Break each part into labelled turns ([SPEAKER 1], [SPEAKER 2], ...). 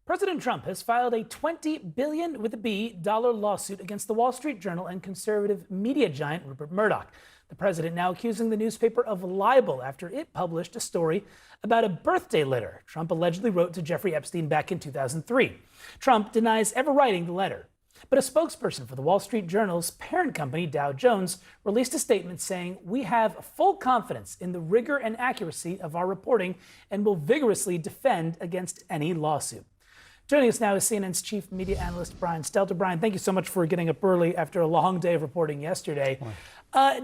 [SPEAKER 1] President Trump has filed a $20 billion with a B dollar lawsuit against the Wall Street Journal and conservative media giant Rupert Murdoch. The president now accusing the newspaper of libel after it published a story about a birthday letter Trump allegedly wrote to Jeffrey Epstein back in 2003. Trump denies ever writing the letter, but a spokesperson for the Wall Street Journal's parent company, Dow Jones, released a statement saying, "We have full confidence in the rigor and accuracy of our reporting and will vigorously defend against any lawsuit." Joining us now is CNN's chief media analyst, Brian Stelter. Brian, thank you so much for getting up early after a long day of reporting yesterday.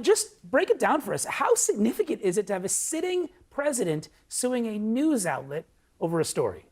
[SPEAKER 1] Just break it down for us. How significant is it to have a sitting president suing a news outlet over a story?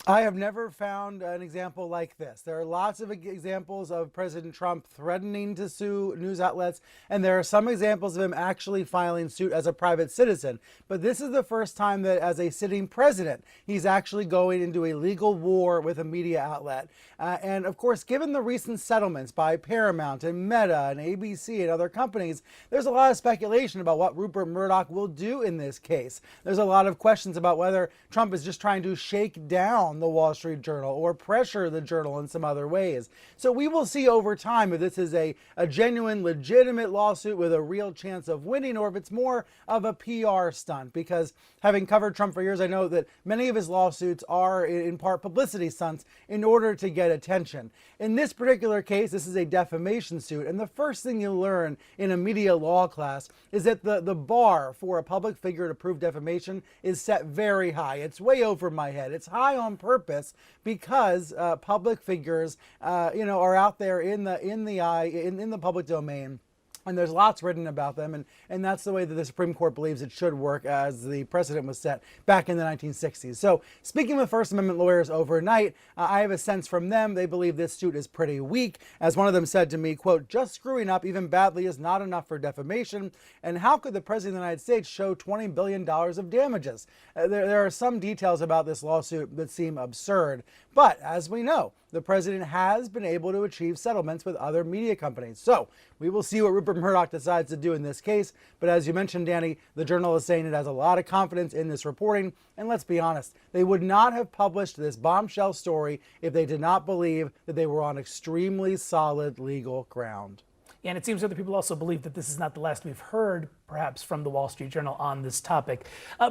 [SPEAKER 2] I have never found an example like this. There are lots of examples of President Trump threatening to sue news outlets, and there are some examples of him actually filing suit as a private citizen. But this is the first time that as a sitting president, he's actually going into a legal war with a media outlet. And of course, given the recent settlements by Paramount and Meta and ABC and other companies, there's a lot of speculation about what Rupert Murdoch will do in this case. There's a lot of questions about whether Trump is just trying to shake down the Wall Street Journal or pressure the Journal in some other ways. So we will see over time if this is a genuine, legitimate lawsuit with a real chance of winning, or if it's more of a PR stunt, because having covered Trump for years, I know that many of his lawsuits are in part publicity stunts in order to get attention. In this particular case, this is a defamation suit, and the first thing you learn in a media law class is that the bar for a public figure to prove defamation is set very high. It's way over my head. It's high on purpose because public figures, are out there in the public domain. And there's lots written about them, and that's the way that the Supreme Court believes it should work as the precedent was set back in the 1960s. So speaking with First Amendment lawyers overnight, I have a sense from them they believe this suit is pretty weak. As one of them said to me, quote, "Just screwing up even badly is not enough for defamation. And how could the President of the United States show $20 billion of damages?" There are some details about this lawsuit that seem absurd. But as we know, the president has been able to achieve settlements with other media companies. So we will see what Rupert Murdoch decides to do in this case. But as you mentioned, Danny, the Journal is saying it has a lot of confidence in this reporting. And let's be honest, they would not have published this bombshell story if they did not believe that they were on extremely solid legal ground.
[SPEAKER 1] And it seems other people also believe that this is not the last we've heard, perhaps, from the Wall Street Journal on this topic.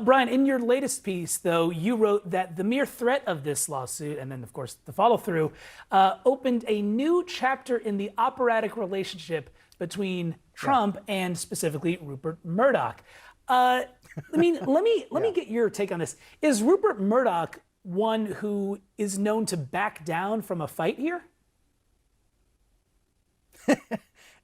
[SPEAKER 1] Brian, in your latest piece, though, you wrote that the mere threat of this lawsuit, and then, of course, the follow-through, opened a new chapter in the operatic relationship between Trump and specifically Rupert Murdoch. Let me get your take on this. Is Rupert Murdoch one who is known to back down from a fight here?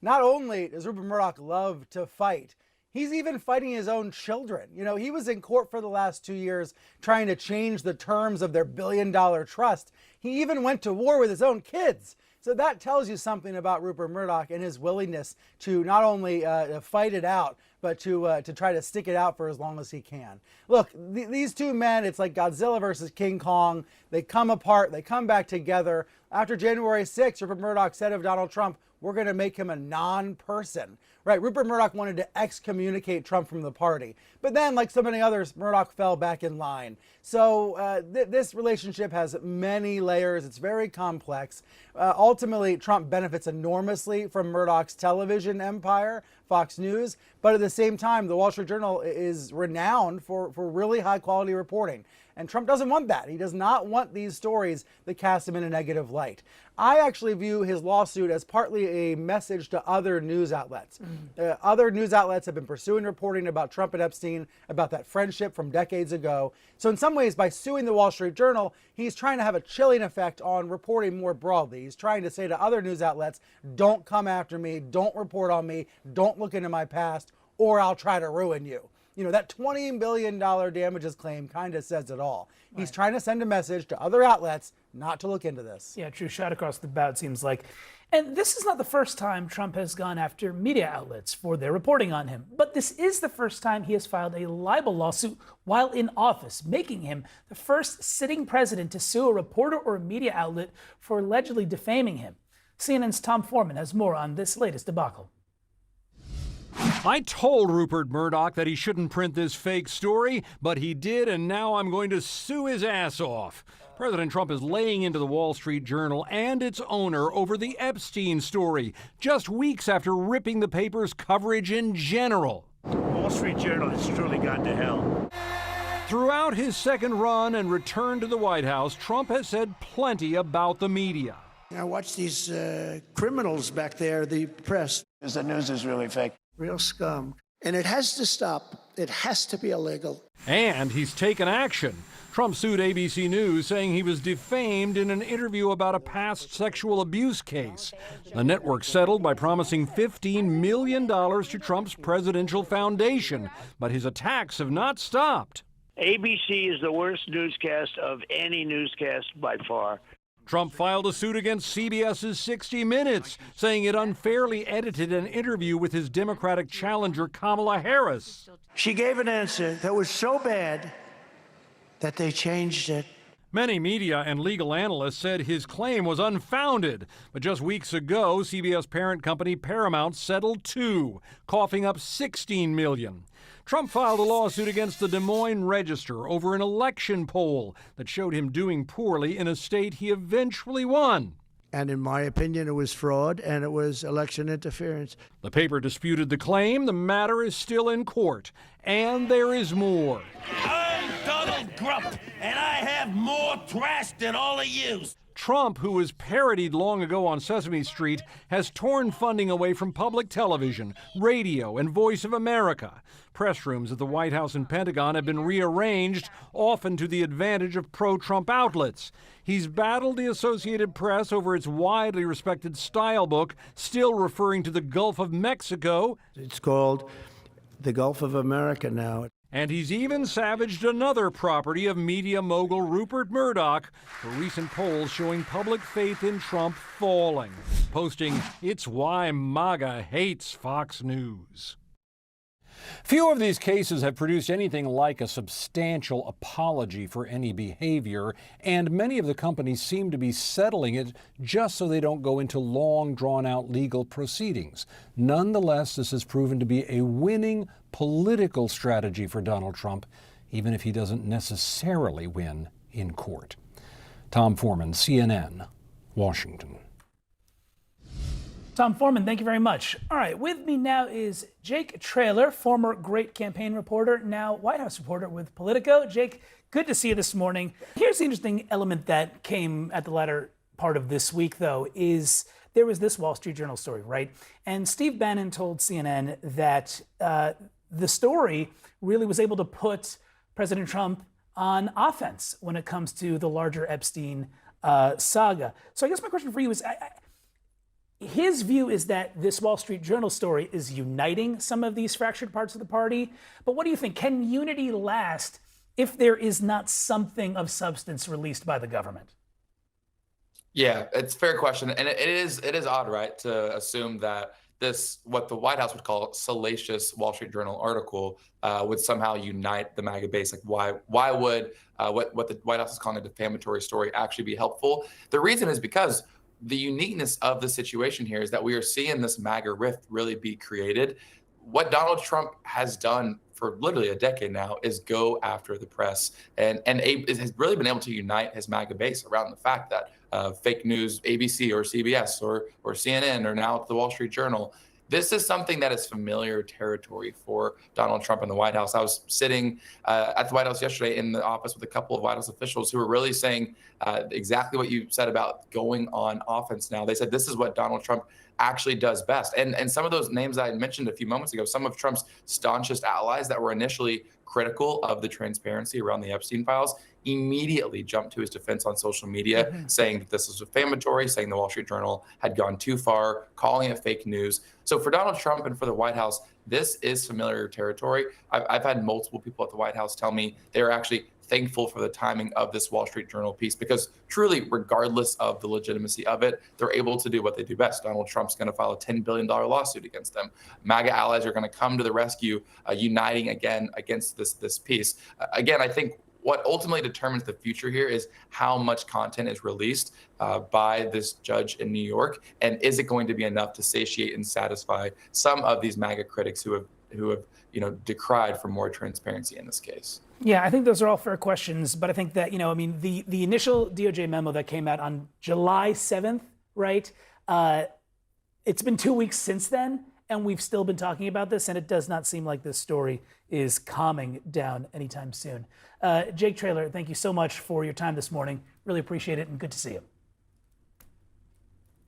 [SPEAKER 2] Not only does Rupert Murdoch love to fight, he's even fighting his own children. He was in court for the last 2 years trying to change the terms of their billion-dollar trust. He even went to war with his own kids. So that tells you something about Rupert Murdoch and his willingness to not only fight it out, but to try to stick it out for as long as he can. Look, these two men, it's like Godzilla versus King Kong. They come apart, they come back together. After January 6th, Rupert Murdoch said of Donald Trump, "We're going to make him a non-person." Right? Rupert Murdoch wanted to excommunicate Trump from the party. But then, like so many others, Murdoch fell back in line. So this relationship has many layers. It's very complex. Ultimately, Trump benefits enormously from Murdoch's television empire, Fox News. But at the same time, the Wall Street Journal is renowned for really high-quality reporting. And Trump doesn't want that. He does not want these stories that cast him in a negative light. I actually view his lawsuit as partly a message to other news outlets. Other news outlets have been pursuing reporting about Trump and Epstein, about that friendship from decades ago. So in some ways, by suing the Wall Street Journal, he's trying to have a chilling effect on reporting more broadly. He's trying to say to other news outlets, don't come after me, don't report on me, don't look into my past, or I'll try to ruin you. That $20 billion damages claim kind of says it all. He's trying to send a message to other outlets not to look into this.
[SPEAKER 1] Yeah, true shot across the bow, it seems like. And this is not the first time Trump has gone after media outlets for their reporting on him. But this is the first time he has filed a libel lawsuit while in office, making him the first sitting president to sue a reporter or a media outlet for allegedly defaming him. CNN's Tom Foreman has more on this latest debacle.
[SPEAKER 3] I told Rupert Murdoch that he shouldn't print this fake story, but he did, and now I'm going to sue his ass off. President Trump is laying into the Wall Street Journal and its owner over the Epstein story, just weeks after ripping the paper's coverage in general.
[SPEAKER 4] Wall Street Journal has truly gone to hell.
[SPEAKER 3] Throughout his second run and return to the White House, Trump has said plenty about the media.
[SPEAKER 5] I watch these criminals back there, the press.
[SPEAKER 4] The news is really fake.
[SPEAKER 5] Real scum. And it has to stop. It has to be illegal.
[SPEAKER 3] And he's taken action. Trump sued ABC News, saying he was defamed in an interview about a past sexual abuse case. The network settled by promising $15 million to Trump's presidential foundation, but his attacks have not stopped.
[SPEAKER 4] ABC is the worst newscast of any newscast by far.
[SPEAKER 3] Trump filed a suit against CBS's 60 Minutes, saying it unfairly edited an interview with his Democratic challenger, Kamala Harris.
[SPEAKER 5] She gave an answer that was so bad that they changed it.
[SPEAKER 3] Many media and legal analysts said his claim was unfounded, but just weeks ago, CBS parent company Paramount settled too, coughing up $16 million. Trump filed a lawsuit against the Des Moines Register over an election poll that showed him doing poorly in a state he eventually won.
[SPEAKER 5] And in my opinion, it was fraud and it was election interference.
[SPEAKER 3] The paper disputed the claim. The matter is still in court. And there is more.
[SPEAKER 6] I'm Donald Trump, and I have more trash than all of you.
[SPEAKER 3] Trump, who was parodied long ago on Sesame Street, has torn funding away from public television, radio, and Voice of America. Press rooms at the White House and Pentagon have been rearranged, often to the advantage of pro-Trump outlets. He's battled the Associated Press over its widely respected style book, still referring to the Gulf of Mexico.
[SPEAKER 5] It's called the Gulf of America now.
[SPEAKER 3] And he's even savaged another property of media mogul Rupert Murdoch for recent polls showing public faith in Trump falling, posting, "It's why MAGA hates Fox News." Few of these cases have produced anything like a substantial apology for any behavior, and many of the companies seem to be settling it just so they don't go into long, drawn-out legal proceedings. Nonetheless, this has proven to be a winning political strategy for Donald Trump, even if he doesn't necessarily win in court. Tom Foreman, CNN, Washington.
[SPEAKER 1] Tom Foreman, thank you very much. All right, with me now is Jake Traylor, former great campaign reporter, now White House reporter with Politico. Jake, good to see you this morning. Here's the interesting element that came at the latter part of this week, though, is there was this Wall Street Journal story, right? And Steve Bannon told CNN that the story really was able to put President Trump on offense when it comes to the larger Epstein saga. So I guess my question for you is, his view is that this Wall Street Journal story is uniting some of these fractured parts of the party. But what do you think? Can unity last if there is not something of substance released by the government?
[SPEAKER 7] Yeah, it's a fair question. And it is odd, right, to assume that this, what the White House would call salacious Wall Street Journal article, would somehow unite the MAGA base. Like, why would what the White House is calling a defamatory story actually be helpful? The reason is because the uniqueness of the situation here is that we are seeing this MAGA rift really be created. What Donald Trump has done for literally a decade now is go after the press, and has really been able to unite his MAGA base around the fact that fake news, ABC or CBS or CNN or now the Wall Street Journal, this is something that is familiar territory for Donald Trump in the White House. I was sitting at the White House yesterday in the office with a couple of White House officials who were really saying exactly what you said about going on offense now. They said this is what Donald Trump actually does best. And some of those names I mentioned a few moments ago, some of Trump's staunchest allies that were initially critical of the transparency around the Epstein files immediately jumped to his defense on social media, saying that this was defamatory, saying the Wall Street Journal had gone too far, calling it fake news. So for Donald Trump and for the White House, this is familiar territory. I've had multiple people at the White House tell me they're actually thankful for the timing of this Wall Street Journal piece, because truly, regardless of the legitimacy of it, they're able to do what they do best. Donald Trump's going to file a $10 billion lawsuit against them. MAGA allies are going to come to the rescue, uniting again against this piece. Again, I think what ultimately determines the future here is how much content is released by this judge in New York, and is it going to be enough to satiate and satisfy some of these MAGA critics who have decried for more transparency in this case?
[SPEAKER 1] Yeah, I think those are all fair questions, but I think that, the initial DOJ memo that came out on July 7th, right? It's been 2 weeks since then, and we've still been talking about this, and it does not seem like this story is calming down anytime soon. Jake Traylor, thank you so much for your time this morning. Really appreciate it, and good to see you.